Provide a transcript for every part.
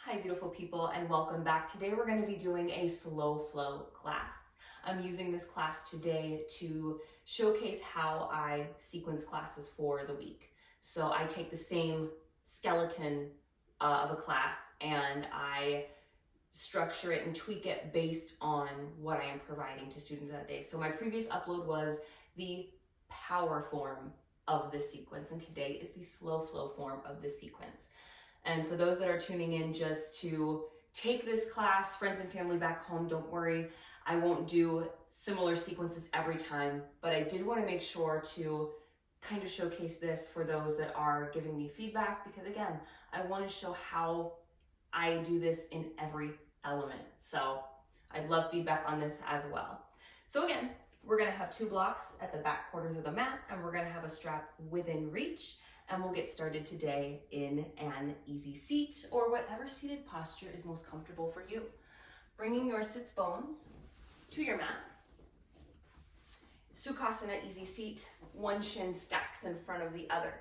Hi beautiful people, and welcome back. Today we're going to be doing a slow flow class. I'm using this class today to showcase how I sequence classes for the week. So I take the same skeleton of a class and I structure it and tweak it based on what I am providing to students that day. So my previous upload was the power form of the sequence, and today is the slow flow form of the sequence. And for those that are tuning in just to take this class, friends and family back home, don't worry, I won't do similar sequences every time, but I did want to make sure to kind of showcase this for those that are giving me feedback, because again, I want to show how I do this in every element. So I'd love feedback on this as well. So again, we're going to have 2 blocks at the back quarters of the mat, and we're going to have a strap within reach. And we'll get started today in an easy seat or whatever seated posture is most comfortable for you. Bringing your sits bones to your mat. Sukhasana, easy seat. One shin stacks in front of the other.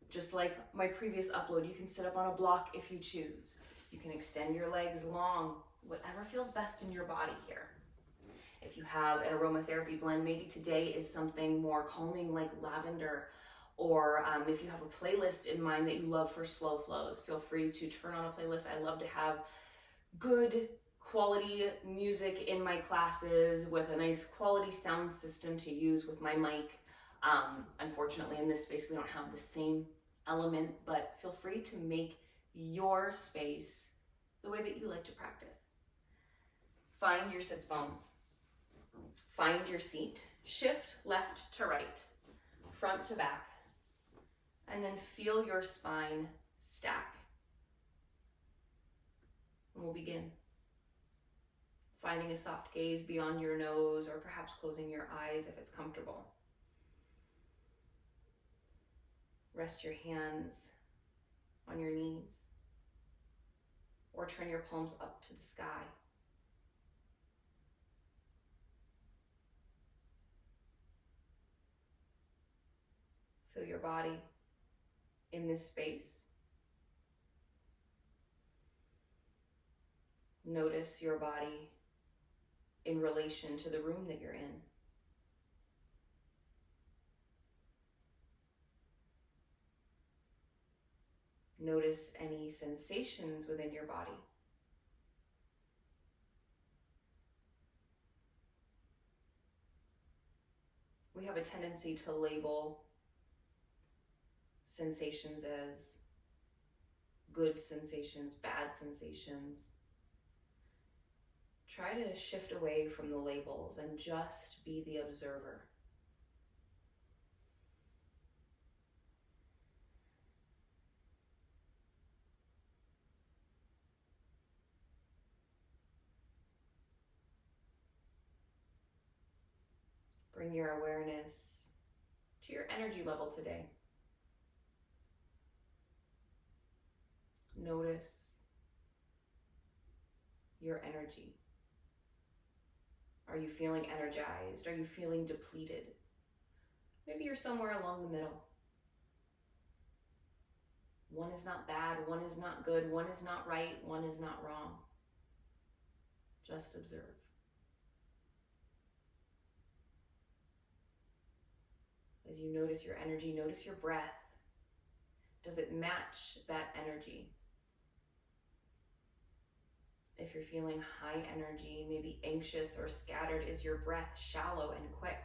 Just like my previous upload, you can sit up on a block if you choose. You can extend your legs long, whatever feels best in your body here. If you have an aromatherapy blend, maybe today is something more calming like lavender, or if you have a playlist in mind that you love for slow flows, feel free to turn on a playlist. I love to have good quality music in my classes with a nice quality sound system to use with my mic. Unfortunately, in this space, we don't have the same element, but feel free to make your space the way that you like to practice. Find your sits bones. Find your seat. Shift left to right, front to back. And then feel your spine stack. And we'll begin. Finding a soft gaze beyond your nose, or perhaps closing your eyes if it's comfortable. Rest your hands on your knees, or turn your palms up to the sky. Feel your body in this space. Notice your body in relation to the room that you're in. Notice any sensations within your body. We have a tendency to label sensations as good sensations, bad sensations. Try to shift away from the labels and just be the observer. Bring your awareness to your energy level today. Notice your energy. Are you feeling energized? Are you feeling depleted? Maybe you're somewhere along the middle. One is not bad, one is not good, one is not right, one is not wrong. Just observe. As you notice your energy, notice your breath. Does it match that energy? If you're feeling high energy, maybe anxious or scattered, is your breath shallow and quick?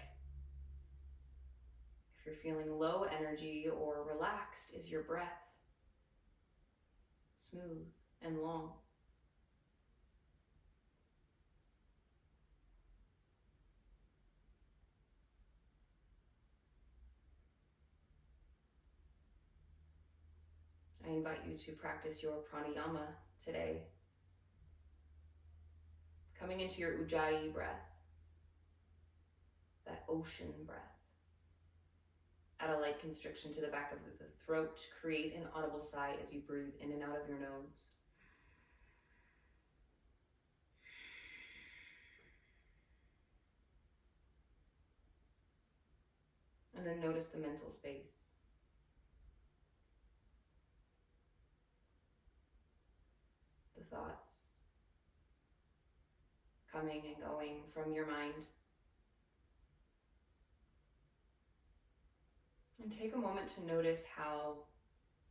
If you're feeling low energy or relaxed, is your breath smooth and long? I invite you to practice your pranayama today. Coming into your ujjayi breath, that ocean breath. Add a light constriction to the back of the throat to create an audible sigh as you breathe in and out of your nose. And then notice the mental space. The the thoughts coming and going from your mind. And take a moment to notice how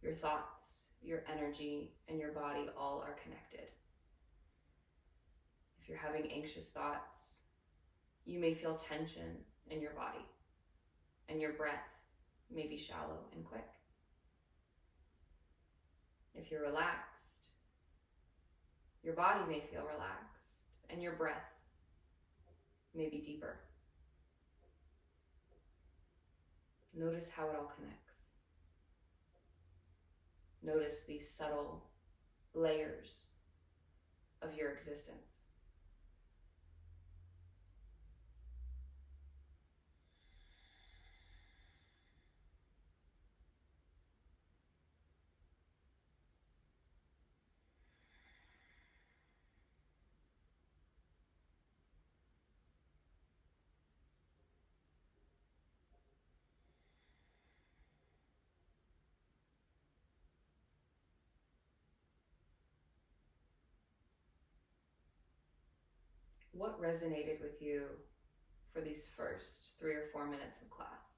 your thoughts, your energy, and your body all are connected. If you're having anxious thoughts, you may feel tension in your body, and your breath may be shallow and quick. If you're relaxed, your body may feel relaxed, and your breath may be deeper. Notice how it all connects. Notice these subtle layers of your existence. What resonated with you for these first 3 or 4 minutes of class?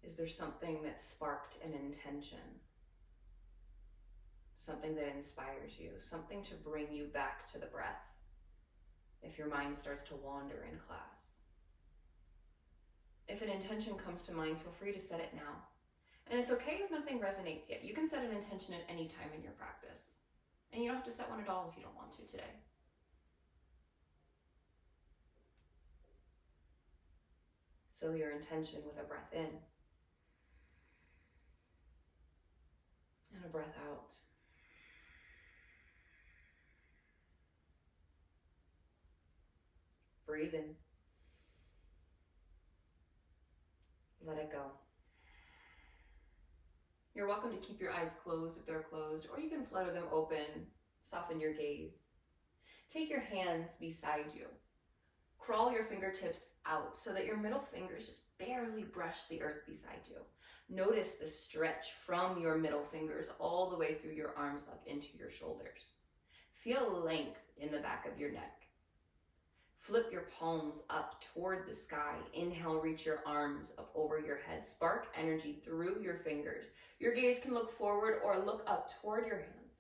Is there something that sparked an intention? Something that inspires you? Something to bring you back to the breath if your mind starts to wander in class? If an intention comes to mind, feel free to set it now. And it's okay if nothing resonates yet. You can set an intention at any time in your practice. And you don't have to set one at all if you don't want to today. Seal your intention with a breath in and a breath out. Breathe in. Let it go. You're welcome to keep your eyes closed if they're closed, or you can flutter them open, soften your gaze. Take your hands beside you. Crawl your fingertips out so that your middle fingers just barely brush the earth beside you. Notice the stretch from your middle fingers all the way through your arms up into your shoulders. Feel length in the back of your neck. Flip your palms up toward the sky. Inhale, reach your arms up over your head. Spark energy through your fingers. Your gaze can look forward or look up toward your hands.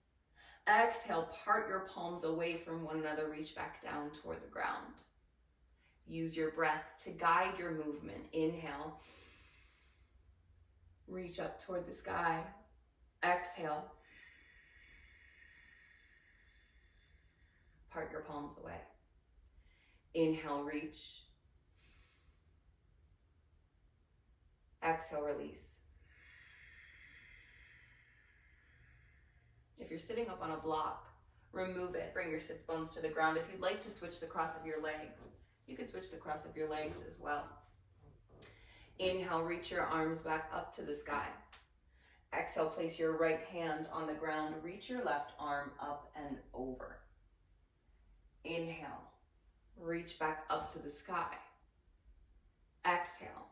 Exhale, part your palms away from one another. Reach back down toward the ground. Use your breath to guide your movement. Inhale, reach up toward the sky. Exhale, part your palms away. Inhale, reach. Exhale, release. If you're sitting up on a block, remove it. Bring your sits bones to the ground. If you'd like to switch the cross of your legs, you can switch the cross of your legs as well. Inhale, reach your arms back up to the sky. Exhale, place your right hand on the ground. Reach your left arm up and over. Inhale. Reach back up to the sky. Exhale.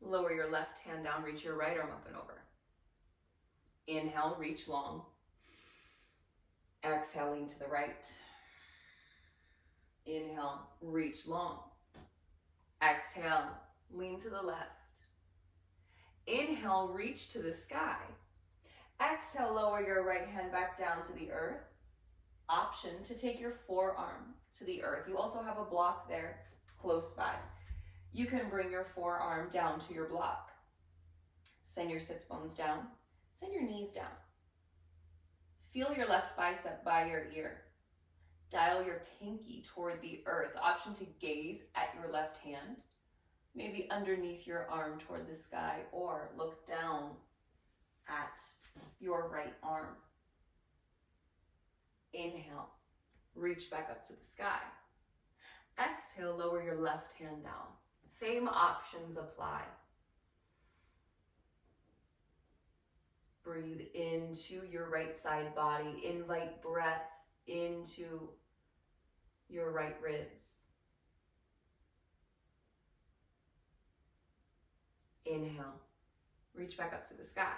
Lower your left hand down, reach your right arm up and over. Inhale, reach long. Exhale, lean to the right. Inhale, reach long. Exhale, lean to the left. Inhale, reach to the sky. Exhale, lower your right hand back down to the earth. Option to take your forearm to the earth. You also have a block there close by. You can bring your forearm down to your block. Send your sits bones down. Send your knees down. Feel your left bicep by your ear. Dial your pinky toward the earth. Option to gaze at your left hand, maybe underneath your arm toward the sky, or look down at your right arm. Inhale, reach back up to the sky. Exhale, lower your left hand down. Same options apply. Breathe into your right side body. Invite breath into your right ribs. Inhale, reach back up to the sky.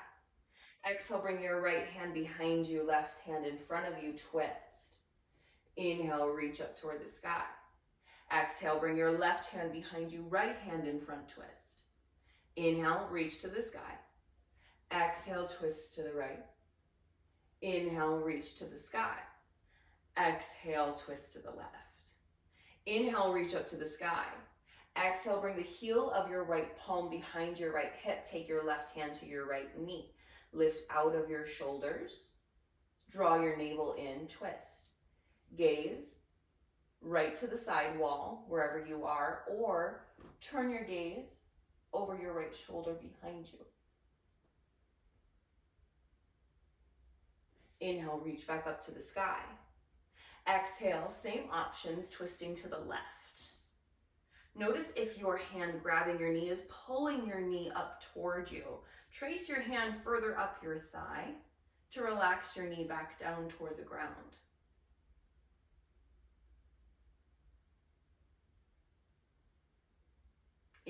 Exhale, bring your right hand behind you, left hand in front of you, twist. Inhale, reach up toward the sky. Exhale, bring your left hand behind you, right hand in front, twist. Inhale, reach to the sky. Exhale, twist to the right. Inhale, reach to the sky. Exhale, twist to the left. Inhale, reach up to the sky. Exhale, bring the heel of your right palm behind your right hip. Take your left hand to your right knee. Lift out of your shoulders. Draw your navel in, twist. Gaze right to the side wall, wherever you are, or turn your gaze over your right shoulder behind you. Inhale, reach back up to the sky. Exhale, same options, twisting to the left. Notice if your hand grabbing your knee is pulling your knee up towards you. Trace your hand further up your thigh to relax your knee back down toward the ground.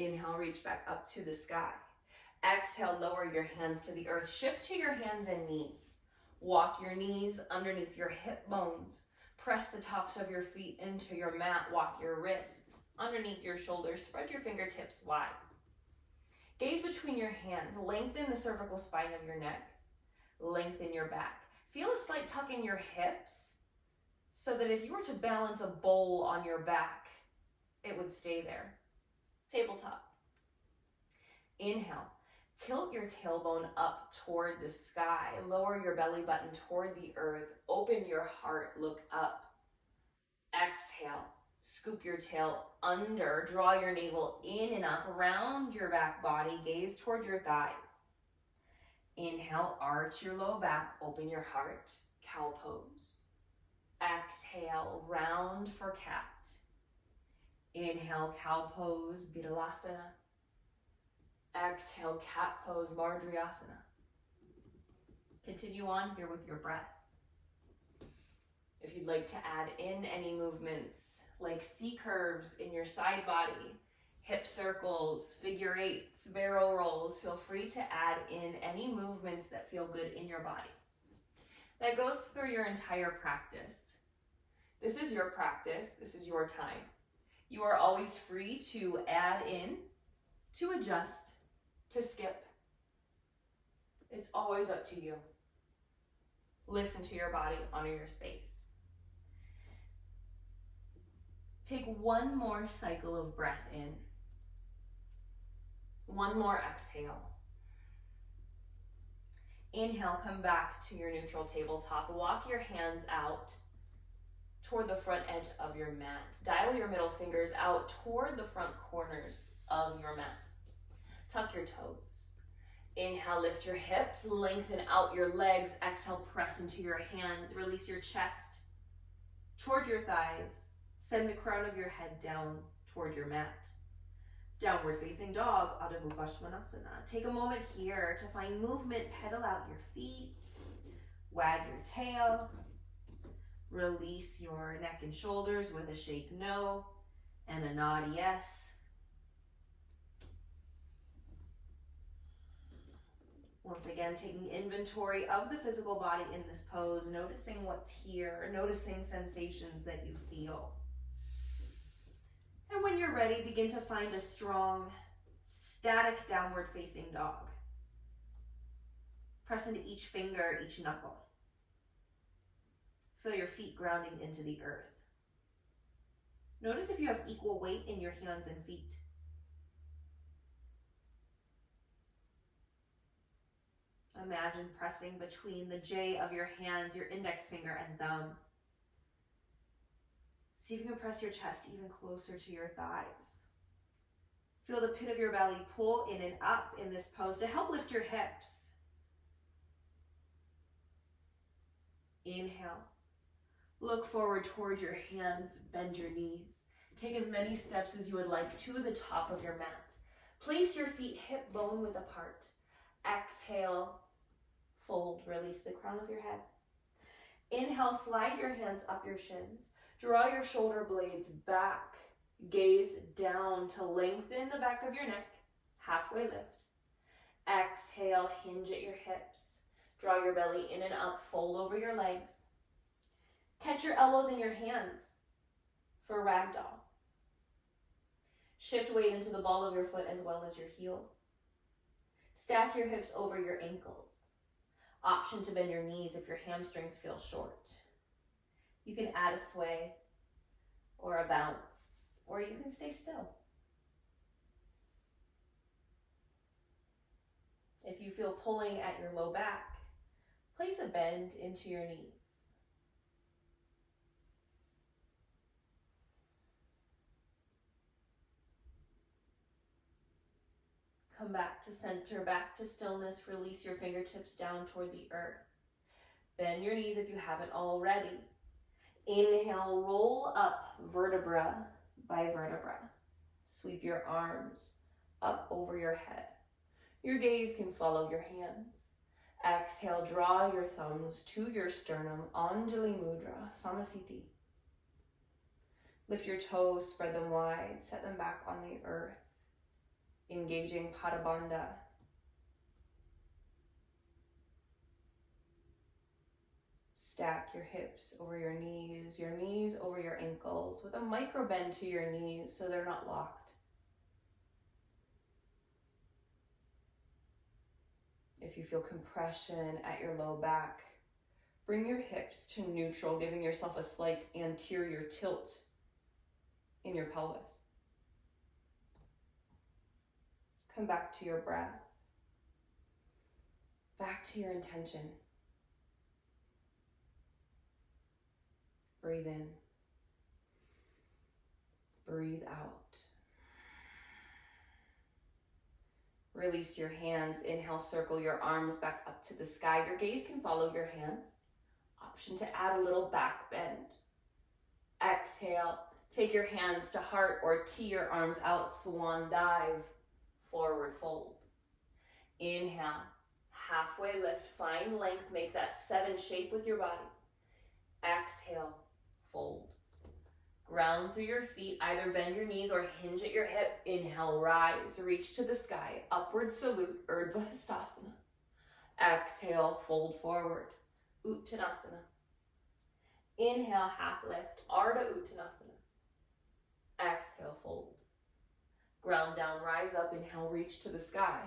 Inhale, reach back up to the sky. Exhale, lower your hands to the earth. Shift to your hands and knees. Walk your knees underneath your hip bones. Press the tops of your feet into your mat. Walk your wrists underneath your shoulders. Spread your fingertips wide. Gaze between your hands. Lengthen the cervical spine of your neck. Lengthen your back. Feel a slight tuck in your hips so that if you were to balance a bowl on your back, it would stay there. Tabletop. Inhale. Tilt your tailbone up toward the sky. Lower your belly button toward the earth. Open your heart. Look up. Exhale. Scoop your tail under. Draw your navel in and up around your back body. Gaze toward your thighs. Inhale. Arch your low back. Open your heart. Cow pose. Exhale. Round for cat. Inhale, cow pose, Bidhalasana. Exhale, cat pose, Mardryasana. Continue on here with your breath. If you'd like to add in any movements like C curves in your side body, hip circles, figure eights, barrel rolls, feel free to add in any movements that feel good in your body. That goes through your entire practice. This is your practice. This is your time. You are always free to add in, to adjust, to skip. It's always up to you. Listen to your body, honor your space. Take one more cycle of breath in. One more exhale. Inhale, come back to your neutral tabletop. Walk your hands out toward the front edge of your mat. Dial your middle fingers out toward the front corners of your mat. Tuck your toes. Inhale, lift your hips, lengthen out your legs. Exhale, press into your hands. Release your chest toward your thighs. Send the crown of your head down toward your mat. Downward facing dog, Adho Mukha Svanasana. Take a moment here to find movement. Pedal out your feet. Wag your tail. Release your neck and shoulders with a shake no and a nod yes. Once again, taking inventory of the physical body in this pose, noticing what's here, noticing sensations that you feel. And when you're ready, begin to find a strong, static downward facing dog. Press into each finger, each knuckle. Feel your feet grounding into the earth. Notice if you have equal weight in your hands and feet. Imagine pressing between the J of your hands, your index finger and thumb. See if you can press your chest even closer to your thighs. Feel the pit of your belly pull in and up in this pose to help lift your hips. Inhale. Look forward towards your hands, bend your knees. Take as many steps as you would like to the top of your mat. Place your feet hip bone width apart. Exhale, fold, release the crown of your head. Inhale, slide your hands up your shins. Draw your shoulder blades back. Gaze down to lengthen the back of your neck. Halfway lift. Exhale, hinge at your hips. Draw your belly in and up, fold over your legs. Catch your elbows in your hands for ragdoll. Shift weight into the ball of your foot as well as your heel. Stack your hips over your ankles. Option to bend your knees if your hamstrings feel short. You can add a sway or a bounce, or you can stay still. If you feel pulling at your low back, place a bend into your knees. Come back to center, back to stillness. Release your fingertips down toward the earth. Bend your knees if you haven't already. Inhale, roll up vertebra by vertebra. Sweep your arms up over your head. Your gaze can follow your hands. Exhale, draw your thumbs to your sternum, Anjali Mudra, Samasthiti. Lift your toes, spread them wide, set them back on the earth. Engaging Padabandha. Stack your hips over your knees over your ankles with a micro bend to your knees so they're not locked. If you feel compression at your low back, bring your hips to neutral, giving yourself a slight anterior tilt in your pelvis. Come back to your breath, back to your intention. Breathe in, breathe out. Release your hands. Inhale, circle your arms back up to the sky. Your gaze can follow your hands. Option to add a little back bend. Exhale, take your hands to heart or tee your arms out, swan dive. Forward fold. Inhale, halfway lift, find length, make that 7 shape with your body. Exhale, fold. Ground through your feet, either bend your knees or hinge at your hip. Inhale, rise, reach to the sky, upward salute, Urdhva Hastasana. Exhale, fold forward, Uttanasana. Inhale, half lift, Ardha Uttanasana. Exhale, fold. Ground down, rise up, inhale, reach to the sky.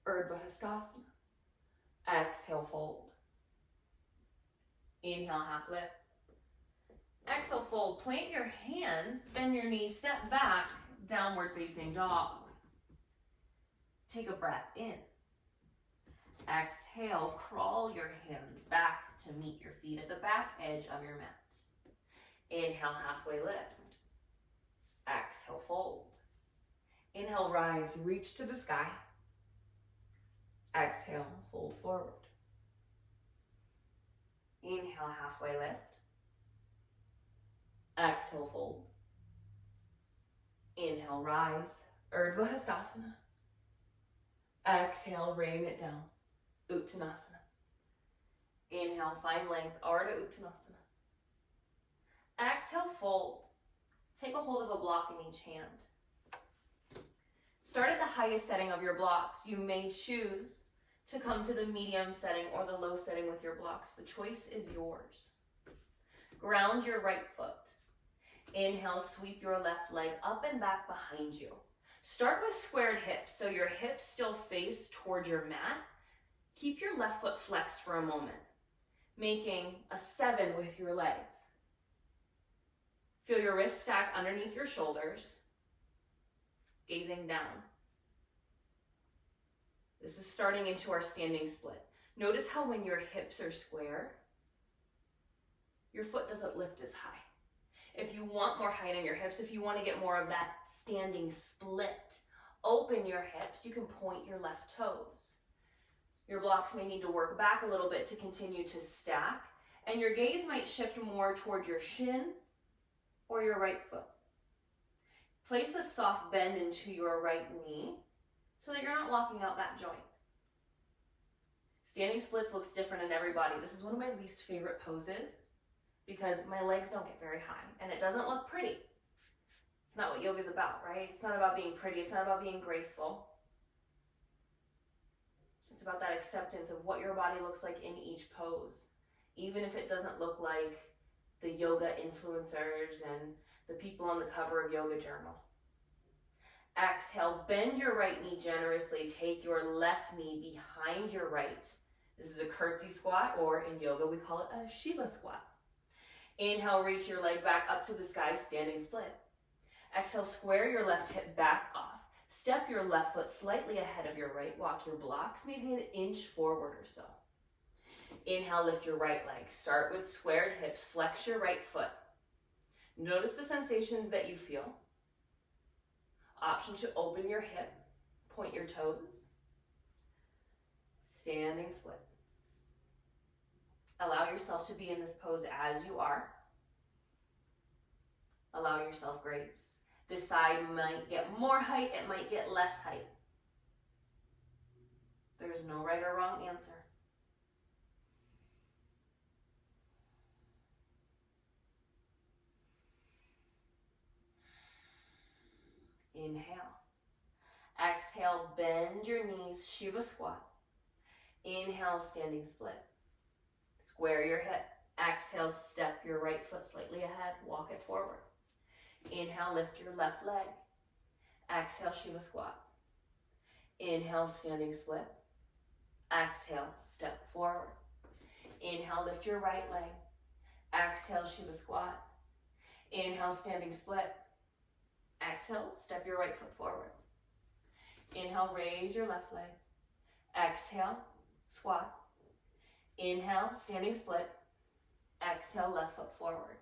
Urdhva Hastasana. Exhale, fold. Inhale, half lift. Exhale, fold. Plant your hands, bend your knees, step back, downward facing dog. Take a breath in. Exhale, crawl your hands back to meet your feet at the back edge of your mat. Inhale, halfway lift. Exhale, fold. Inhale, rise, reach to the sky. Exhale, fold forward. Inhale, halfway lift. Exhale, fold. Inhale, rise, Urdhva Hastasana. Exhale, rain it down, Uttanasana. Inhale, find length, Ardha Uttanasana. Exhale, fold. Take a hold of a block in each hand. Start at the highest setting of your blocks. You may choose to come to the medium setting or the low setting with your blocks. The choice is yours. Ground your right foot. Inhale, sweep your left leg up and back behind you. Start with squared hips, so your hips still face towards your mat. Keep your left foot flexed for a moment, making a 7 with your legs. Feel your wrists stack underneath your shoulders, gazing down. This is starting into our standing split. Notice how when your hips are square, your foot doesn't lift as high. If you want more height in your hips, if you want to get more of that standing split, open your hips. You can point your left toes. Your blocks may need to work back a little bit to continue to stack, and your gaze might shift more toward your shin or your right foot. Place a soft bend into your right knee so that you're not locking out that joint. Standing splits looks different in everybody. This is one of my least favorite poses because my legs don't get very high and it doesn't look pretty. It's not what yoga's about, right? It's not about being pretty. It's not about being graceful. about that acceptance of what your body looks like in each pose. Even if it doesn't look like the yoga influencers and the people on the cover of Yoga Journal. Exhale, bend your right knee generously. Take your left knee behind your right. This is a curtsy squat, or in yoga we call it a Shiva squat. Inhale, reach your leg back up to the sky, standing split. Exhale, square your left hip back off. Step your left foot slightly ahead of your right. Walk your blocks maybe an inch forward or so. Inhale, lift your right leg. Start with squared hips. Flex your right foot. Notice the sensations that you feel. Option to open your hip. Point your toes. Standing split. Allow yourself to be in this pose as you are. Allow yourself grace. This side might get more height, it might get less height. There's no right or wrong answer. Inhale. Exhale, bend your knees, Shiva squat. Inhale, standing split. Square your hip. Exhale, step your right foot slightly ahead, walk it forward. Inhale, lift your left leg. Exhale, Shiva squat. Inhale, standing split. Exhale, step forward. Inhale, lift your right leg. Exhale, Shiva squat. Inhale, standing split. Exhale, step your right foot forward. Inhale, raise your left leg. Exhale, squat. Inhale, standing split. Exhale, left foot forward.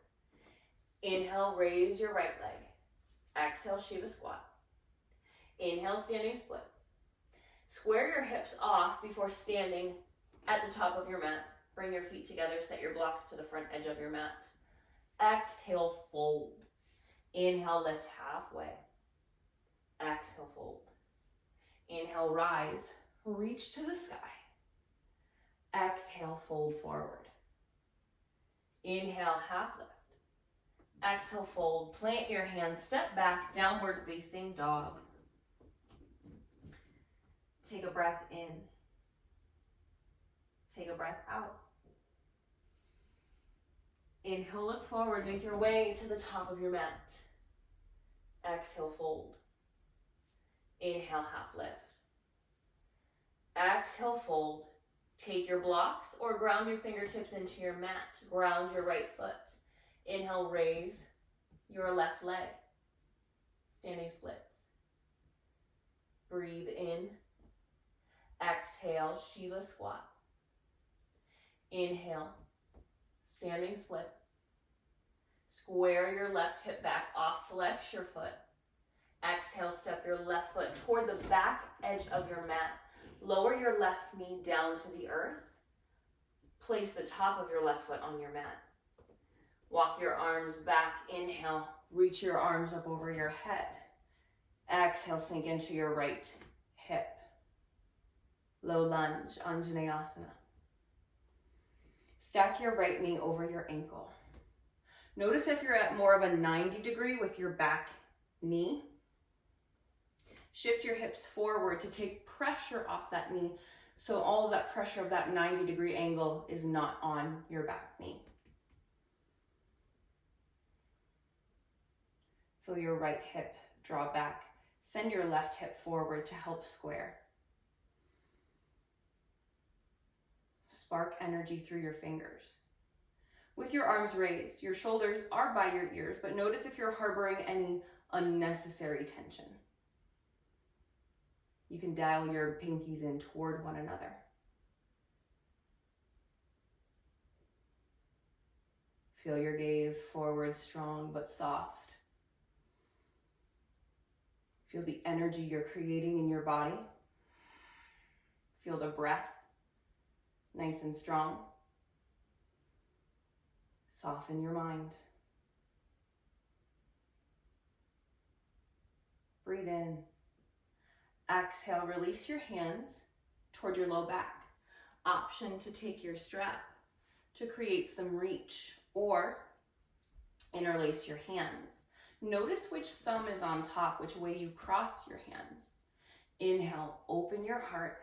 Inhale, raise your right leg. Exhale, Shiva squat. Inhale, standing split. Square your hips off before standing at the top of your mat. Bring your feet together, set your blocks to the front edge of your mat. Exhale, fold. Inhale, lift halfway. Exhale, fold. Inhale, rise, reach to the sky. Exhale, fold forward. Inhale, half lift. Exhale, fold. Plant your hands, step back, downward facing dog. Take a breath in. Take a breath out. Inhale, look forward, make your way to the top of your mat. Exhale, fold. Inhale, half lift. Exhale, fold. Take your blocks or ground your fingertips into your mat. Ground your right foot. Inhale, raise your left leg. Standing splits. Breathe in. Exhale, Shiva squat. Inhale, standing split. Square your left hip back off, flex your foot. Exhale, step your left foot toward the back edge of your mat. Lower your left knee down to the earth. Place the top of your left foot on your mat. Walk your arms back. Inhale, reach your arms up over your head. Exhale, sink into your right hip. Low lunge, Anjaneyasana. Stack your right knee over your ankle. Notice if you're at more of a 90 degree with your back knee. Shift your hips forward to take pressure off that knee, so all of that pressure of that 90 degree angle is not on your back knee. Feel your right hip draw back. Send your left hip forward to help square. Spark energy through your fingers. With your arms raised, your shoulders are by your ears, but notice if you're harboring any unnecessary tension. You can dial your pinkies in toward one another. Feel your gaze forward, strong but soft. Feel the energy you're creating in your body. Feel the breath, nice and strong. Soften your mind. Breathe in. Exhale, release your hands toward your low back. Option to take your strap to create some reach, or interlace your hands. Notice which thumb is on top, which way you cross your hands. Inhale, open your heart.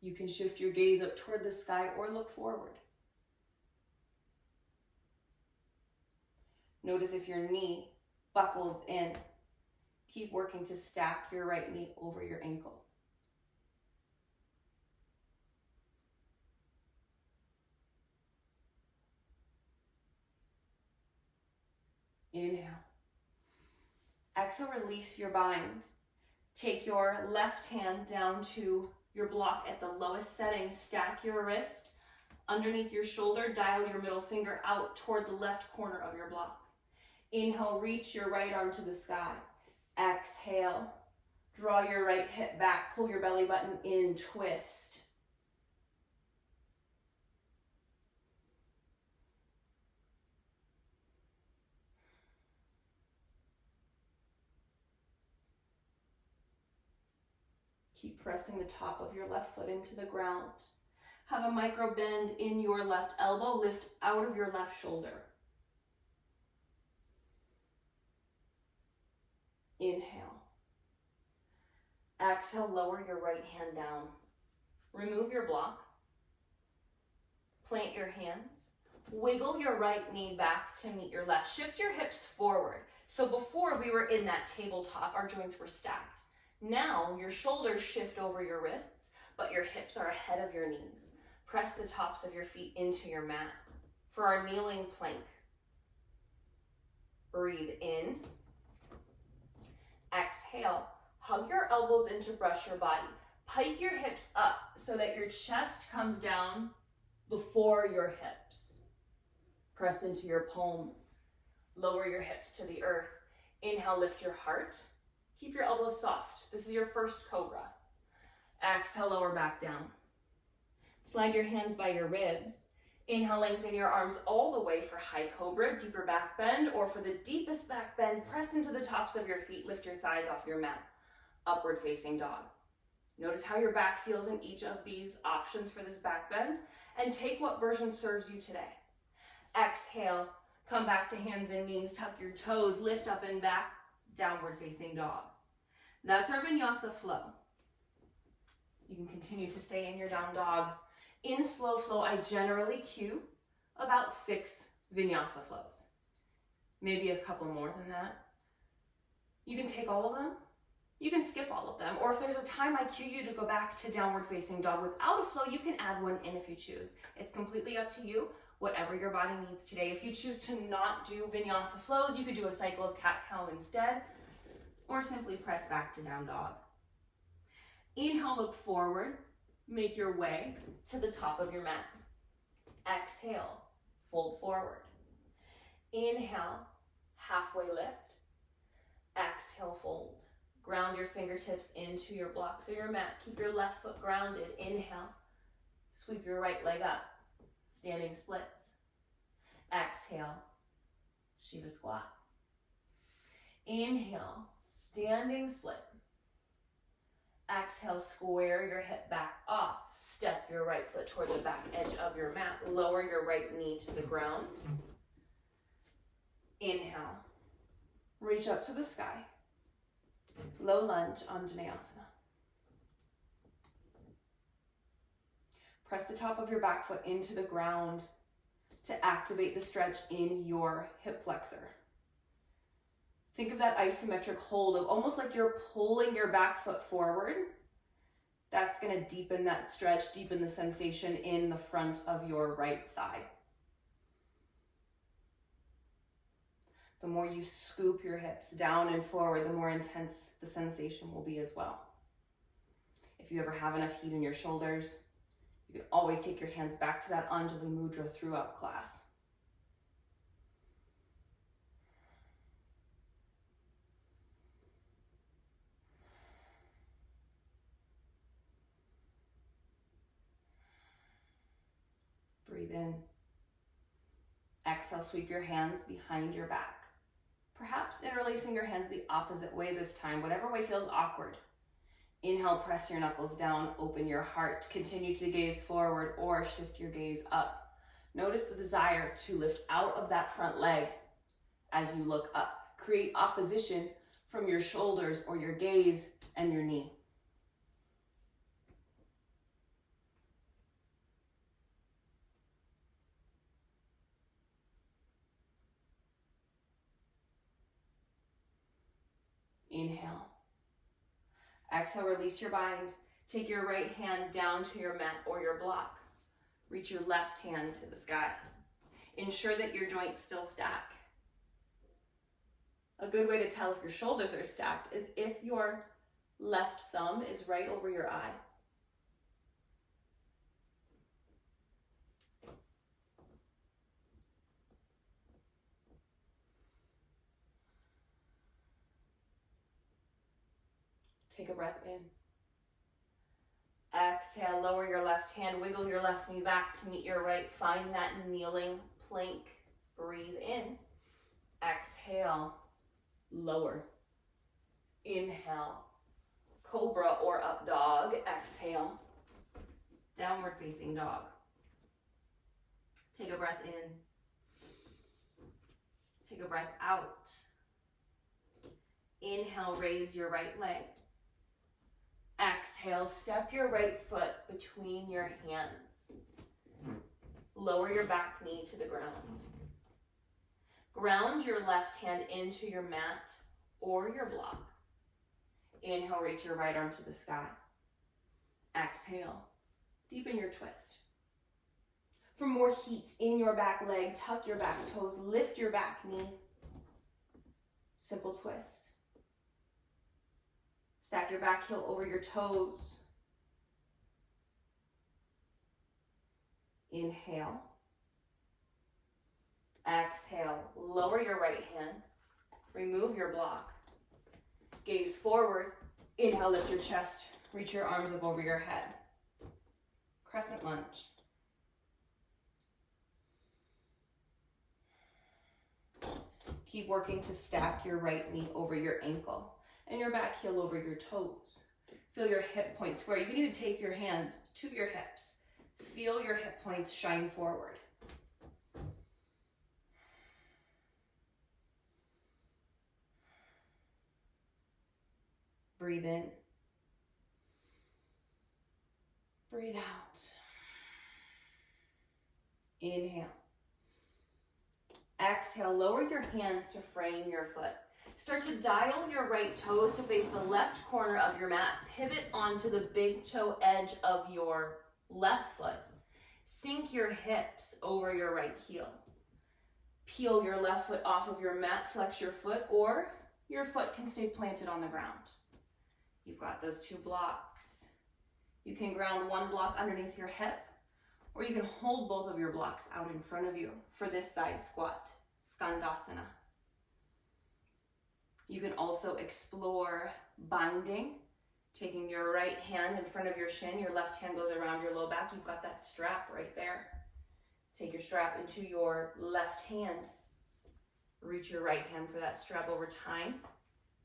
You can shift your gaze up toward the sky or look forward. Notice if your knee buckles in. Keep working to stack your right knee over your ankle. Inhale. Exhale, release your bind. Take your left hand down to your block at the lowest setting. Stack your wrist underneath your shoulder. Dial your middle finger out toward the left corner of your block. Inhale, reach your right arm to the sky. Exhale, draw your right hip back. Pull your belly button in, twist. Keep pressing the top of your left foot into the ground. Have a micro bend in your left elbow. Lift out of your left shoulder. Inhale. Exhale, lower your right hand down. Remove your block. Plant your hands. Wiggle your right knee back to meet your left. Shift your hips forward. So before we were in that tabletop, our joints were stacked. Now your shoulders shift over your wrists, but your hips are ahead of your knees. Press the tops of your feet into your mat for our kneeling plank. Breathe in. Exhale. Hug your elbows in to brush your body. Pike your hips up so that your chest comes down before your hips. Press into your palms. Lower your hips to the earth. Inhale, lift your heart. Keep your elbows soft. This is your first cobra. Exhale, lower back down. Slide your hands by your ribs. Inhale, lengthen your arms all the way for high cobra, deeper back bend, or for the deepest back bend, press into the tops of your feet, lift your thighs off your mat. Upward facing dog. Notice how your back feels in each of these options for this back bend, and take what version serves you today. Exhale, come back to hands and knees, tuck your toes, lift up and back, downward facing dog. That's our vinyasa flow. You can continue to stay in your down dog. In slow flow, I generally cue about 6 vinyasa flows. Maybe a couple more than that. You can take all of them. You can skip all of them. Or if there's a time I cue you to go back to downward facing dog without a flow, you can add one in if you choose. It's completely up to you, whatever your body needs today. If you choose to not do vinyasa flows, you could do a cycle of cat-cow instead, or simply press back to down dog. Inhale, look forward. Make your way to the top of your mat. Exhale, fold forward. Inhale, halfway lift. Exhale, fold. Ground your fingertips into your blocks or your mat. Keep your left foot grounded. Inhale, sweep your right leg up. Standing splits. Exhale, Shiva squat. Inhale, standing split. Exhale, square your hip back off. Step your right foot toward the back edge of your mat. Lower your right knee to the ground. Inhale, reach up to the sky. Low lunge, Anjaneyasana. Press the top of your back foot into the ground to activate the stretch in your hip flexor. Think of that isometric hold of almost like you're pulling your back foot forward. That's going to deepen that stretch, deepen the sensation in the front of your right thigh. The more you scoop your hips down and forward, the more intense the sensation will be as well. If you ever have enough heat in your shoulders, you can always take your hands back to that Anjali Mudra throughout class. Breathe in. Exhale, sweep your hands behind your back. Perhaps interlacing your hands the opposite way this time, whatever way feels awkward. Inhale, press your knuckles down, open your heart. Continue to gaze forward or shift your gaze up. Notice the desire to lift out of that front leg as you look up. Create opposition from your shoulders or your gaze and your knee. Inhale. Exhale, release your bind. Take your right hand down to your mat or your block. Reach your left hand to the sky. Ensure that your joints still stack. A good way to tell if your shoulders are stacked is if your left thumb is right over your eye. Take a breath in. Exhale, lower your left hand, wiggle your left knee back to meet your right. Find that kneeling plank. Breathe in. Exhale, lower. Inhale, cobra or up dog. Exhale, downward facing dog. Take a breath in. Take a breath out. Inhale, raise your right leg. Exhale, step your right foot between your hands. Lower your back knee to the ground. Ground your left hand into your mat or your block. Inhale, reach your right arm to the sky. Exhale, deepen your twist. For more heat in your back leg, tuck your back toes, lift your back knee. Simple twist. Stack your back heel over your toes. Inhale. Exhale. Lower your right hand. Remove your block. Gaze forward. Inhale, lift your chest. Reach your arms up over your head. Crescent lunge. Keep working to stack your right knee over your ankle and your back heel over your toes. Feel your hip points square. You can even take your hands to your hips. Feel your hip points shine forward. Breathe in. Breathe out. Inhale. Exhale, lower your hands to frame your foot. Start to dial your right toes to face the left corner of your mat. Pivot onto the big toe edge of your left foot. Sink your hips over your right heel. Peel your left foot off of your mat, flex your foot, or your foot can stay planted on the ground. You've got those two blocks. You can ground one block underneath your hip, or you can hold both of your blocks out in front of you for this side squat, Skandasana. You can also explore binding, taking your right hand in front of your shin, your left hand goes around your low back. You've got that strap right there. Take your strap into your left hand. Reach your right hand for that strap over time.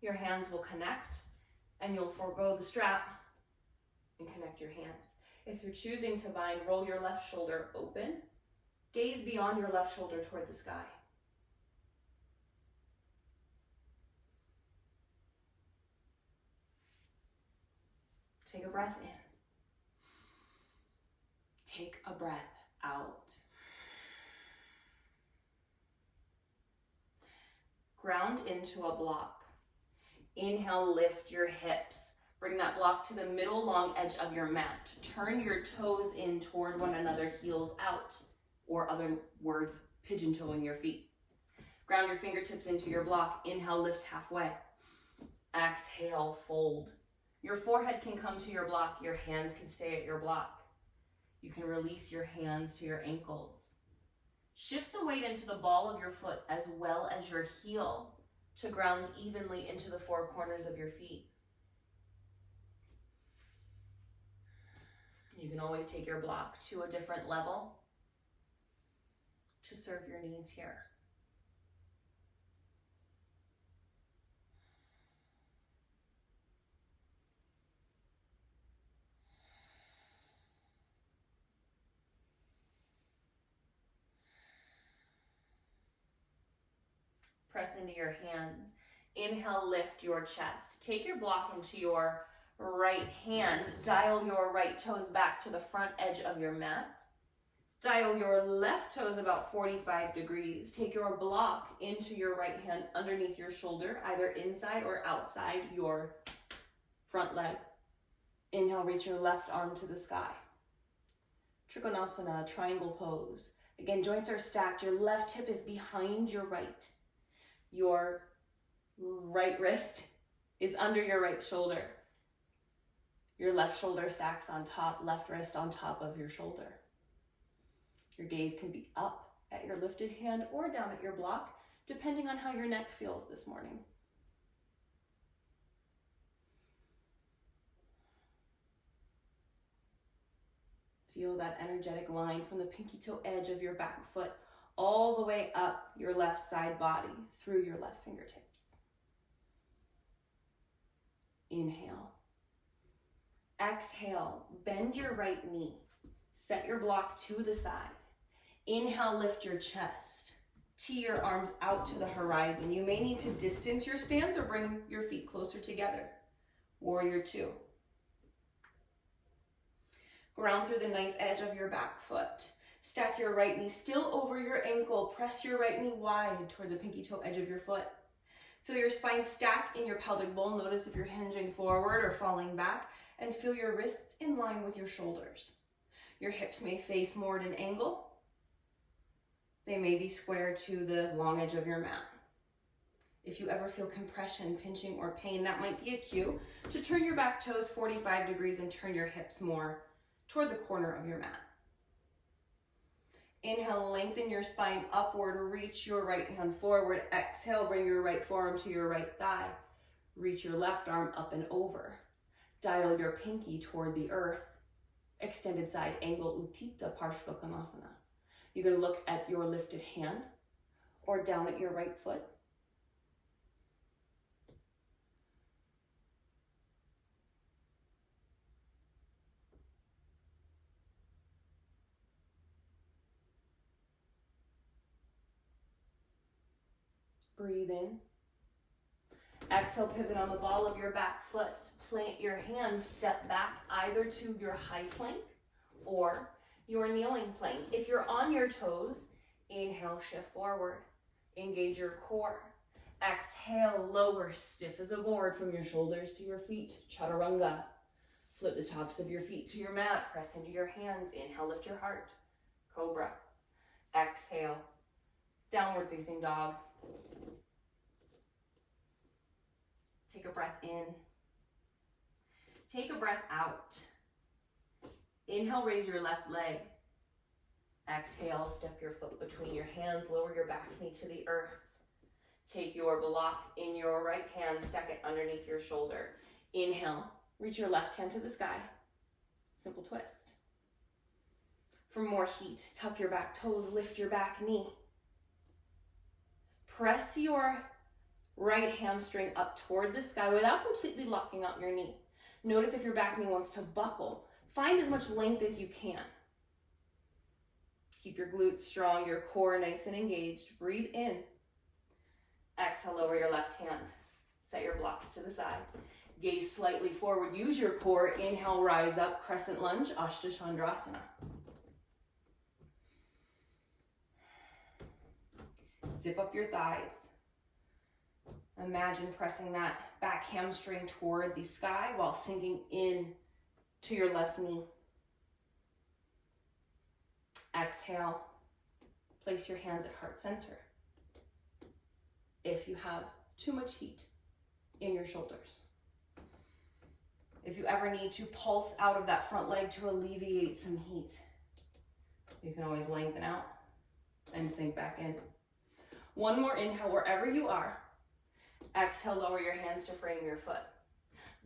Your hands will connect and you'll forego the strap and connect your hands. If you're choosing to bind, roll your left shoulder open. Gaze beyond your left shoulder toward the sky. Take a breath in. Take a breath out. Ground into a block. Inhale, lift your hips. Bring that block to the middle long edge of your mat. Turn your toes in toward one another, heels out, or other words, pigeon-toeing your feet. Ground your fingertips into your block. Inhale, lift halfway. Exhale, fold. Your forehead can come to your block. Your hands can stay at your block. You can release your hands to your ankles. Shift the weight into the ball of your foot as well as your heel to ground evenly into the four corners of your feet. You can always take your block to a different level to serve your needs here. Press into your hands. Inhale, lift your chest. Take your block into your right hand. Dial your right toes back to the front edge of your mat. Dial your left toes about 45 degrees. Take your block into your right hand underneath your shoulder, either inside or outside your front leg. Inhale, reach your left arm to the sky. Trikonasana, triangle pose. Again, joints are stacked. Your left hip is behind your right. Your right wrist is under your right shoulder. Your left shoulder stacks on top, left wrist on top of your shoulder. Your gaze can be up at your lifted hand or down at your block, depending on how your neck feels this morning. Feel that energetic line from the pinky toe edge of your back foot all the way up your left side body through your left fingertips. Inhale. Exhale, bend your right knee. Set your block to the side. Inhale, lift your chest. Tee your arms out to the horizon. You may need to distance your stance or bring your feet closer together. Warrior two. Ground through the knife edge of your back foot. Stack your right knee still over your ankle. Press your right knee wide toward the pinky toe edge of your foot. Feel your spine stack in your pelvic bowl. Notice if you're hinging forward or falling back. And feel your wrists in line with your shoulders. Your hips may face more at an angle. They may be square to the long edge of your mat. If you ever feel compression, pinching, or pain, that might be a cue to turn your back toes 45 degrees and turn your hips more toward the corner of your mat. Inhale, lengthen your spine upward, reach your right hand forward. Exhale, bring your right forearm to your right thigh. Reach your left arm up and over. Dial your pinky toward the earth. Extended side angle, Utthita Parshva Konasana. You can look at your lifted hand or down at your right foot. Breathe in. Exhale, pivot on the ball of your back foot. Plant your hands, step back either to your high plank or your kneeling plank. If you're on your toes, inhale, shift forward. Engage your core. Exhale, lower, stiff as a board from your shoulders to your feet. Chaturanga. Flip the tops of your feet to your mat. Press into your hands. Inhale, lift your heart. Cobra. Exhale. Downward facing dog. Take a breath in. Take a breath out. Inhale, raise your left leg. Exhale, step your foot between your hands, lower your back knee to the earth. Take your block in your right hand, stack it underneath your shoulder. Inhale, reach your left hand to the sky. Simple twist. For more heat, tuck your back toes, lift your back knee. Press your right hamstring up toward the sky without completely locking out your knee. Notice if your back knee wants to buckle. Find as much length as you can. Keep your glutes strong, your core nice and engaged. Breathe in. Exhale, lower your left hand. Set your blocks to the side. Gaze slightly forward. Use your core. Inhale, rise up. Crescent lunge, Ashtachandrasana. Zip up your thighs. Imagine pressing that back hamstring toward the sky while sinking in to your left knee. Exhale, place your hands at heart center. If you have too much heat in your shoulders. If you ever need to pulse out of that front leg to alleviate some heat, you can always lengthen out and sink back in. One more inhale wherever you are. Exhale, lower your hands to frame your foot.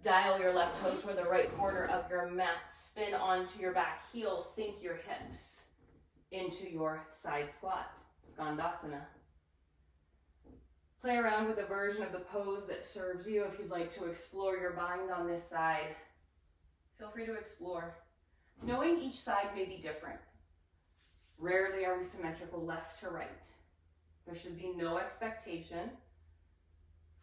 Dial your left toes toward the right corner of your mat. Spin onto your back heel. Sink your hips into your side squat, Skandasana. Play around with a version of the pose that serves you. If you'd like to explore your bind on this side, feel free to explore. Knowing each side may be different. Rarely are we symmetrical left to right. There should be no expectation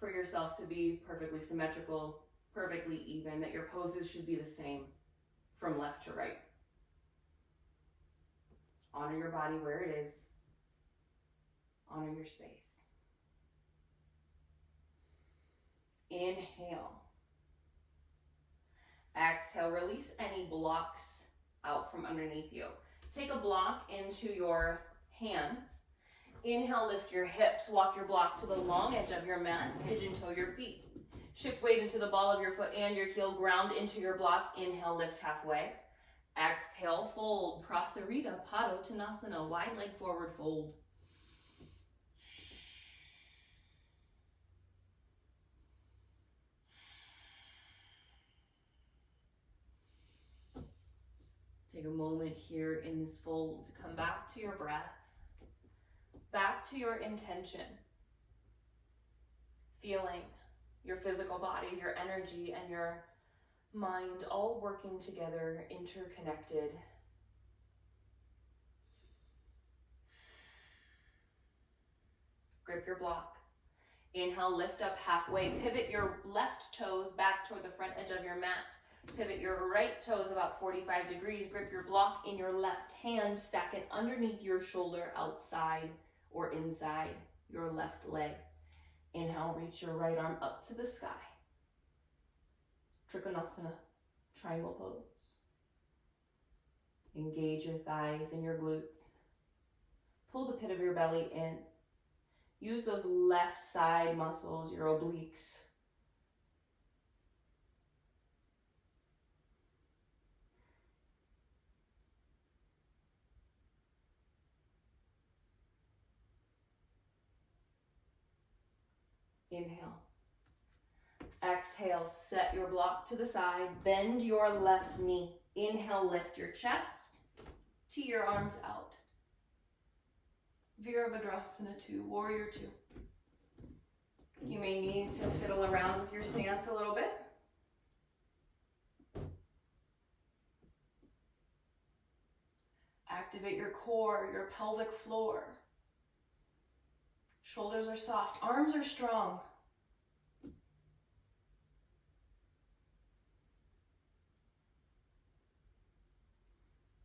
for yourself to be perfectly symmetrical, perfectly even, that your poses should be the same from left to right. Honor your body where it is. Honor your space. Inhale. Exhale, release any blocks out from underneath you. Take a block into your hands. Inhale, lift your hips, walk your block to the long edge of your mat, pigeon toe your feet. Shift weight into the ball of your foot and your heel, ground into your block. Inhale, lift halfway. Exhale, fold, Prasarita, Padottanasana, wide leg forward fold. Take a moment here in this fold to come back to your breath, back to your intention, feeling your physical body, your energy, and your mind all working together, interconnected. Grip your block. Inhale, lift up halfway. Pivot your left toes back toward the front edge of your mat. Pivot your right toes about 45 degrees. Grip your block in your left hand. Stack it underneath your shoulder, outside or inside your left leg. Inhale, reach your right arm up to the sky. Trikonasana, triangle pose. Engage your thighs and your glutes. Pull the pit of your belly in. Use those left side muscles, your obliques. Inhale. Exhale, set your block to the side, bend your left knee. Inhale, lift your chest, tee your arms out. Virabhadrasana 2, Warrior 2. You may need to fiddle around with your stance a little bit. Activate your core, your pelvic floor. Shoulders are soft, arms are strong.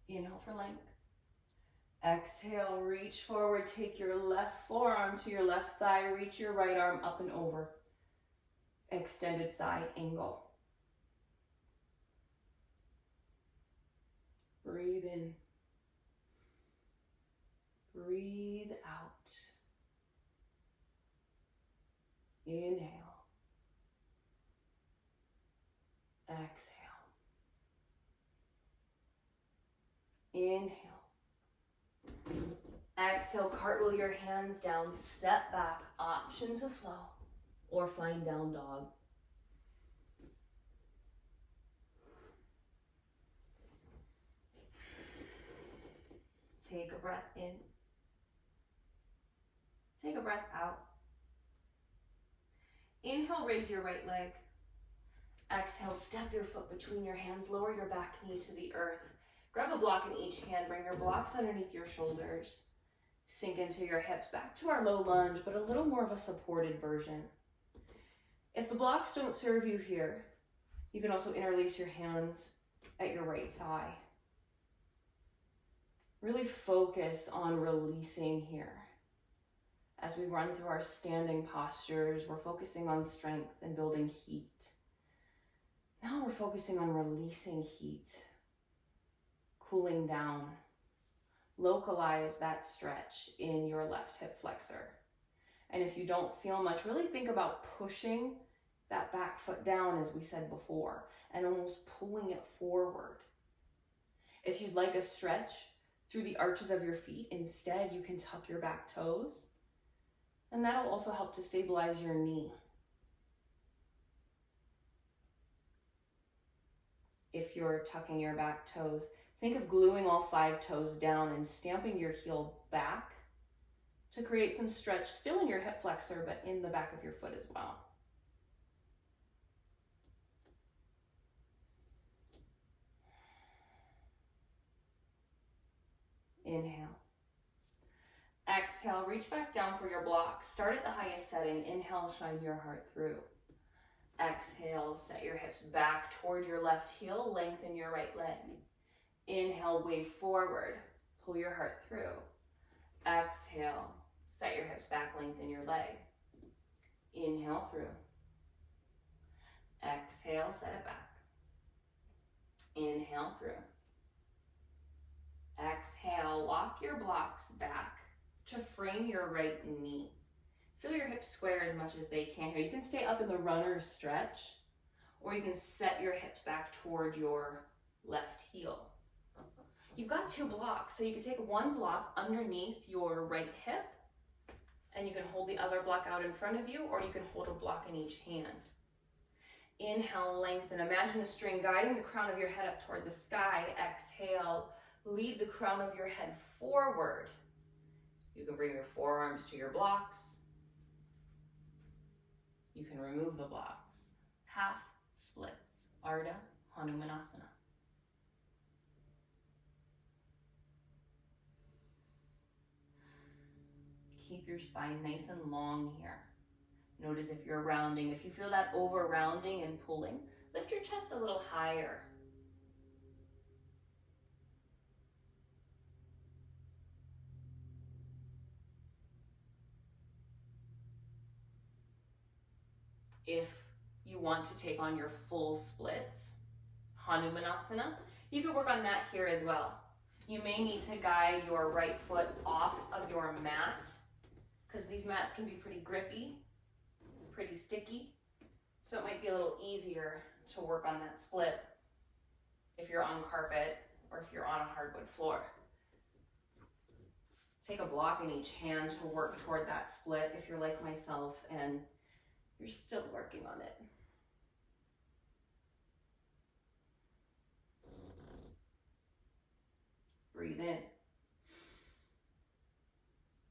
Inhale for length. Exhale, reach forward, take your left forearm to your left thigh, reach your right arm up and over. Extended side angle. Breathe in. Breathe out. Inhale. Exhale. Inhale. Exhale, cartwheel your hands down, step back, option to flow, or find down dog. Take a breath in. Take a breath out. Inhale, raise your right leg. Exhale, step your foot between your hands, lower your back knee to the earth. Grab a block in each hand, bring your blocks underneath your shoulders. Sink into your hips, back to our low lunge, but a little more of a supported version. If the blocks don't serve you here, you can also interlace your hands at your right thigh. Really focus on releasing here. As we run through our standing postures, we're focusing on strength and building heat. Now we're focusing on releasing heat, cooling down. Localize that stretch in your left hip flexor. And if you don't feel much, really think about pushing that back foot down, as we said before, and almost pulling it forward. If you'd like a stretch through the arches of your feet, instead you can tuck your back toes, and that'll also help to stabilize your knee. If you're tucking your back toes, think of gluing all 5 toes down and stamping your heel back to create some stretch still in your hip flexor, but in the back of your foot as well. Inhale. Exhale, reach back down for your block. Start at the highest setting. Inhale, shine your heart through. Exhale, set your hips back toward your left heel, lengthen your right leg. Inhale, wave forward. Pull your heart through. Exhale, set your hips back, lengthen your leg. Inhale through. Exhale, set it back. Inhale through. Exhale, walk your blocks back to frame your right knee. Feel your hips square as much as they can here. You can stay up in the runner's stretch, or you can set your hips back toward your left heel. You've got two blocks, so you can take one block underneath your right hip, and you can hold the other block out in front of you, or you can hold a block in each hand. Inhale, lengthen. Imagine a string guiding the crown of your head up toward the sky. Exhale, lead the crown of your head forward. You can bring your forearms to your blocks. You can remove the blocks. Half splits, Ardha Hanumanasana. Keep your spine nice and long here. Notice if you're rounding. If you feel that over rounding and pulling, lift your chest a little higher. If you want to take on your full splits, Hanumanasana, you can work on that here as well. You may need to guide your right foot off of your mat, because these mats can be pretty grippy, pretty sticky. So it might be a little easier to work on that split if you're on carpet or if you're on a hardwood floor. Take a block in each hand to work toward that split if you're like myself and you're still working on it. Breathe in.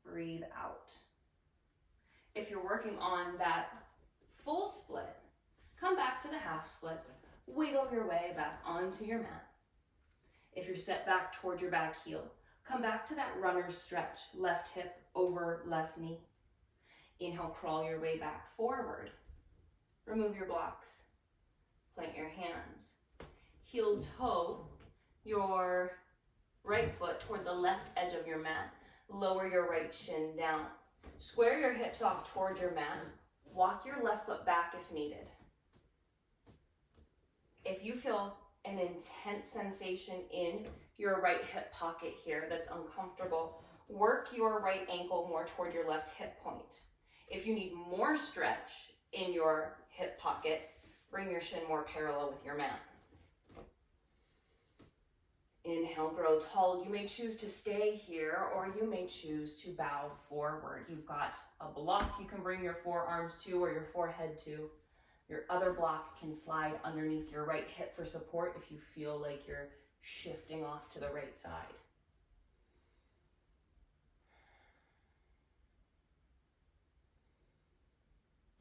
Breathe out. If you're working on that full split, come back to the half splits. Wiggle your way back onto your mat. If you're set back toward your back heel, come back to that runner's stretch. Left hip over left knee. Inhale, crawl your way back forward. Remove your blocks. Plant your hands. Heel toe your right foot toward the left edge of your mat. Lower your right shin down. Square your hips off toward your mat. Walk your left foot back if needed. If you feel an intense sensation in your right hip pocket here that's uncomfortable, work your right ankle more toward your left hip point. If you need more stretch in your hip pocket, bring your shin more parallel with your mat. Inhale, grow tall. You may choose to stay here, or you may choose to bow forward. You've got a block you can bring your forearms to or your forehead to. Your other block can slide underneath your right hip for support if you feel like you're shifting off to the right side.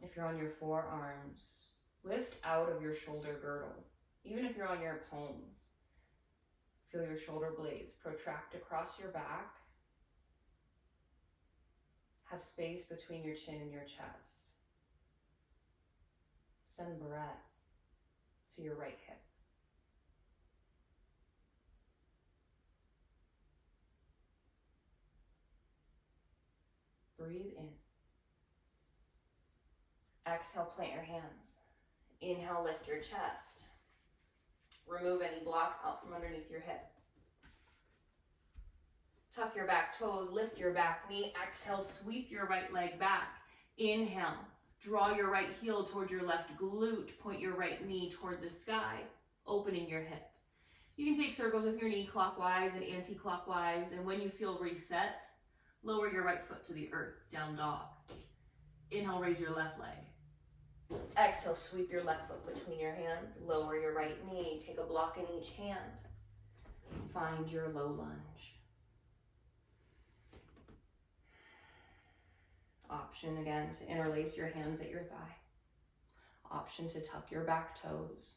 If you're on your forearms, lift out of your shoulder girdle. Even if you're on your palms, feel your shoulder blades protract across your back. Have space between your chin and your chest. Send breath to your right hip. Breathe in. Exhale, plant your hands. Inhale, lift your chest. Remove any blocks out from underneath your hip. Tuck your back toes, lift your back knee. Exhale, sweep your right leg back. Inhale, draw your right heel toward your left glute. Point your right knee toward the sky, opening your hip. You can take circles with your knee clockwise and anti-clockwise, and when you feel reset, lower your right foot to the earth, down dog. Inhale, raise your left leg. Exhale, sweep your left foot between your hands, lower your right knee, take a block in each hand. Find your low lunge. Option again to interlace your hands at your thigh. Option to tuck your back toes.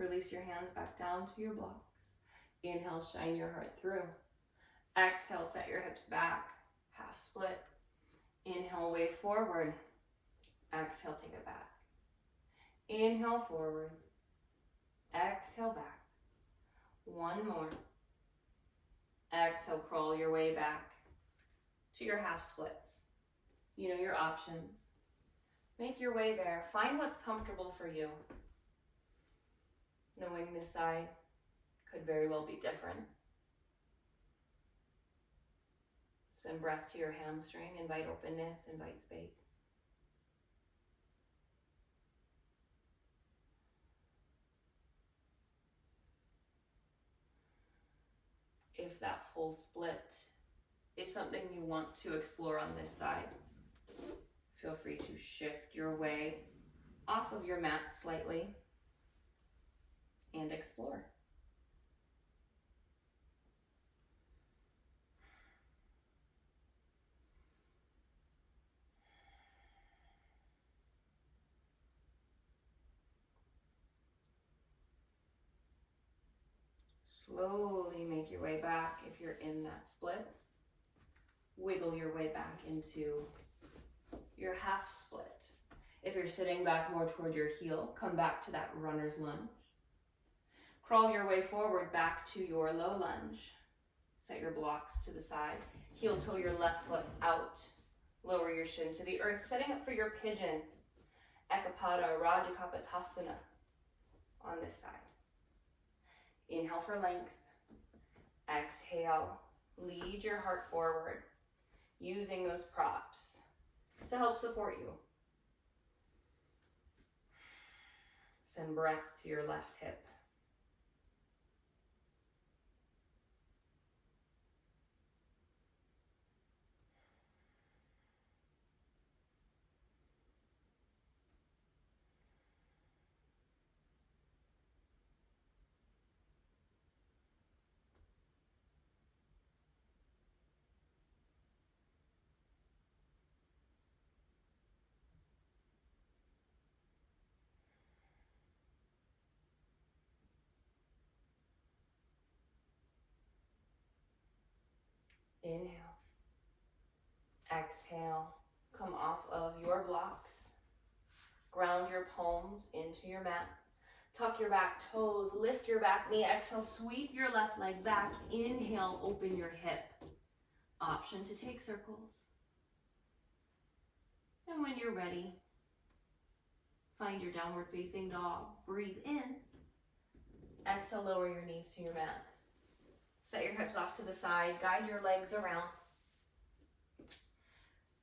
Release your hands back down to your blocks. Inhale, shine your heart through. Exhale, set your hips back, half split. Inhale, wave forward. Exhale, take it back. Inhale, forward. Exhale, back. One more. Exhale, crawl your way back to your half splits. You know your options. Make your way there. Find what's comfortable for you. Knowing this side could very well be different. Send breath to your hamstring. Invite openness, invite space. If that full split is something you want to explore on this side, feel free to shift your way off of your mat slightly and explore. Slowly make your way back if you're in that split. Wiggle your way back into your half split. If you're sitting back more toward your heel, come back to that runner's lunge. Crawl your way forward back to your low lunge. Set your blocks to the side. Heel toe your left foot out. Lower your shin to the earth, setting up for your pigeon. Ekapada Rajakapotasana on this side. Inhale for length. Exhale. Lead your heart forward, using those props to help support you. Send breath to your left hip. Inhale. Exhale. Come off of your blocks. Ground your palms into your mat. Tuck your back toes. Lift your back knee. Exhale. Sweep your left leg back. Inhale. Open your hip. Option to take circles. And when you're ready, find your downward facing dog. Breathe in. Exhale. Lower your knees to your mat. Set your hips off to the side. Guide your legs around.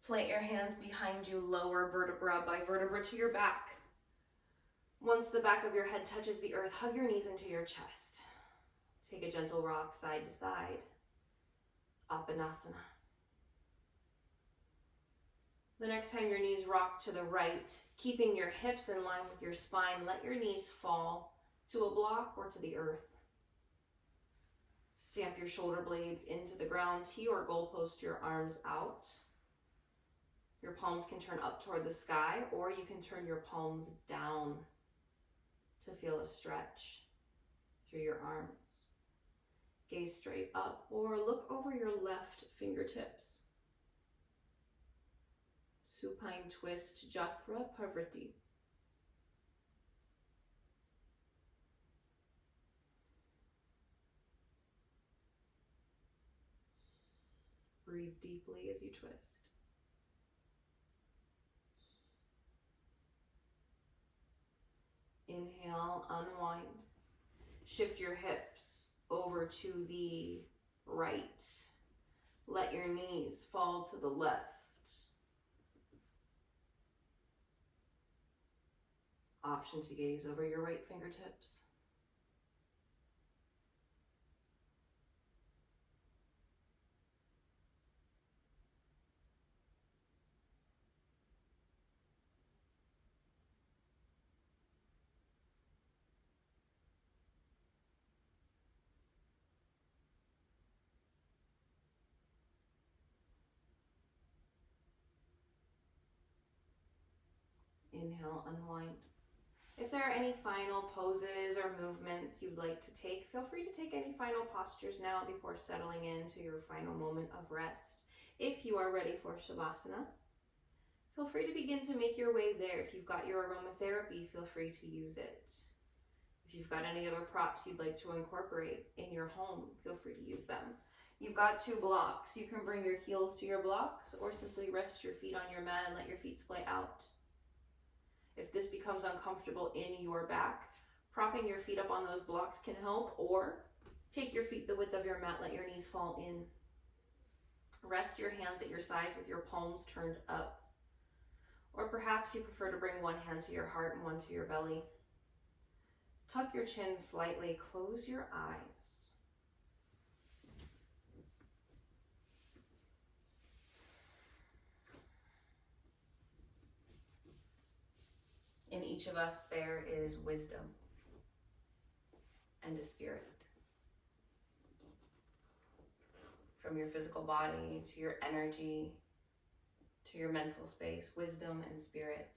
Plant your hands behind you. Lower vertebra by vertebra to your back. Once the back of your head touches the earth, hug your knees into your chest. Take a gentle rock side to side. Apanasana. The next time your knees rock to the right, keeping your hips in line with your spine, let your knees fall to a block or to the earth. Stamp your shoulder blades into the ground. Tee or goalpost your arms out. Your palms can turn up toward the sky, or you can turn your palms down to feel a stretch through your arms. Gaze straight up or look over your left fingertips. Supine twist, Jathra Parvriti. Breathe deeply as you twist. Inhale, unwind. Shift your hips over to the right. Let your knees fall to the left. Option to gaze over your right fingertips. Inhale, unwind. If there are any final poses or movements you'd like to take, feel free to take any final postures now before settling into your final moment of rest. If you are ready for Shavasana, feel free to begin to make your way there. If you've got your aromatherapy, feel free to use it. If you've got any other props you'd like to incorporate in your home, feel free to use them. You've got 2 blocks. You can bring your heels to your blocks or simply rest your feet on your mat and let your feet splay out. If this becomes uncomfortable in your back, propping your feet up on those blocks can help, or take your feet the width of your mat, let your knees fall in. Rest your hands at your sides with your palms turned up. Or perhaps you prefer to bring one hand to your heart and one to your belly. Tuck your chin slightly, close your eyes. In each of us, there is wisdom and a spirit. From your physical body to your energy, to your mental space, wisdom and spirit.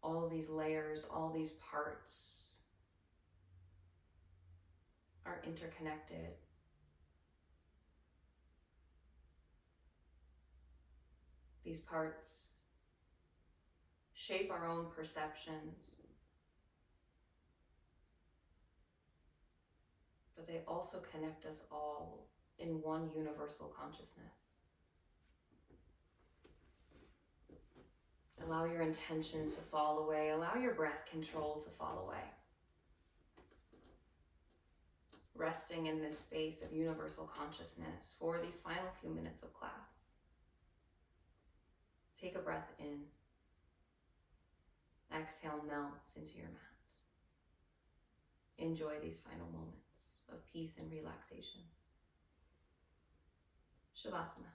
All these layers, all these parts are interconnected. These parts shape our own perceptions, but they also connect us all in one universal consciousness. Allow your intention to fall away. Allow your breath control to fall away. Resting in this space of universal consciousness for these final few minutes of class. Take a breath in. Exhale melts into your mat. Enjoy these final moments of peace and relaxation. Shavasana.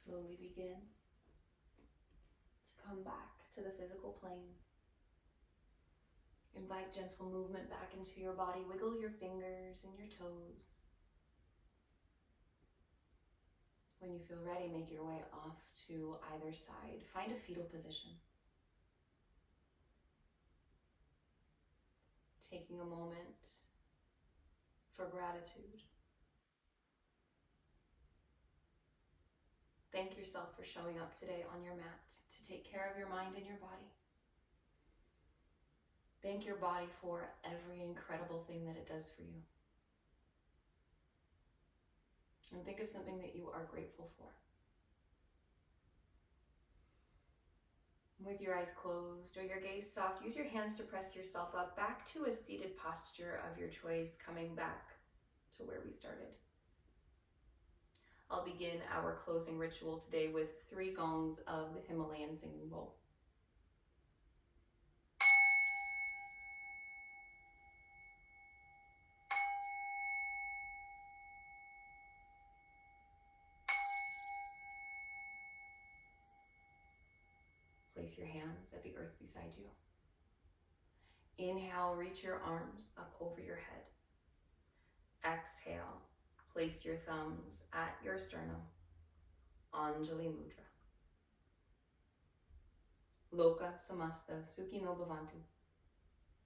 Slowly begin to come back to the physical plane. Invite gentle movement back into your body. Wiggle your fingers and your toes. When you feel ready, make your way off to either side. Find a fetal position. Taking a moment for gratitude. Thank yourself for showing up today on your mat to take care of your mind and your body. Thank your body for every incredible thing that it does for you. And think of something that you are grateful for. With your eyes closed or your gaze soft, use your hands to press yourself up back to a seated posture of your choice, coming back to where we started. I'll begin our closing ritual today with 3 gongs of the Himalayan singing bowl. Place your hands at the earth beside you. Inhale, reach your arms up over your head. Exhale, place your thumbs at your sternum. Anjali Mudra. Loka samasta sukhi no bhavantu.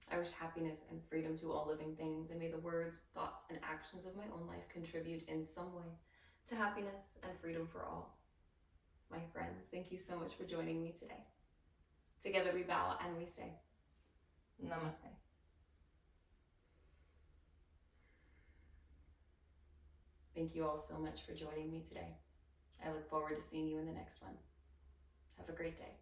I wish happiness and freedom to all living things, and may the words, thoughts, and actions of my own life contribute in some way to happiness and freedom for all. My friends, thank you so much for joining me today. Together we bow and we say, Namaste. Thank you all so much for joining me today. I look forward to seeing you in the next one. Have a great day.